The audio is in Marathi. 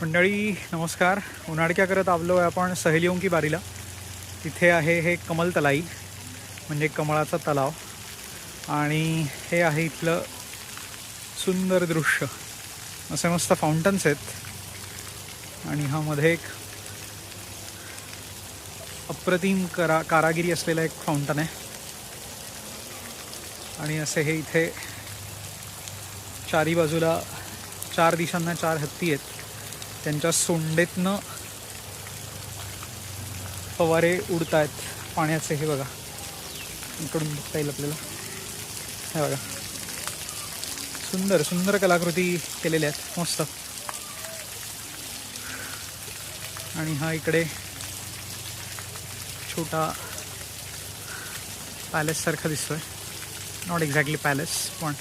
मंडळी नमस्कार. उन्हाळक्या करत आलो आहे आपण सहेलियों की बारीला. इथे आहे हे कमल तलाई म्हणजे कमळाचा तलाव आणि हे आहे इथलं सुंदर दृश्य. असे मस्त फाउंटन्स आहेत आणि हा मध्ये एक अप्रतिम कारागिरी असलेला एक फाउंटन आहे. आणि असे हे इथे चारी बाजूला चार दिशांना चार हत्ती आहेत. त्यांच्या सोंडेतनं फवारे उडत आहेत पाण्याचे. हे बघा इकडून बघता येईल आपल्याला. हे बघा सुंदर सुंदर कलाकृती केलेल्या आहेत मस्त. आणि हा इकडे छोटा पॅलेस सारखा दिसतोय. नॉट एक्झॅक्टली पॅलेस पण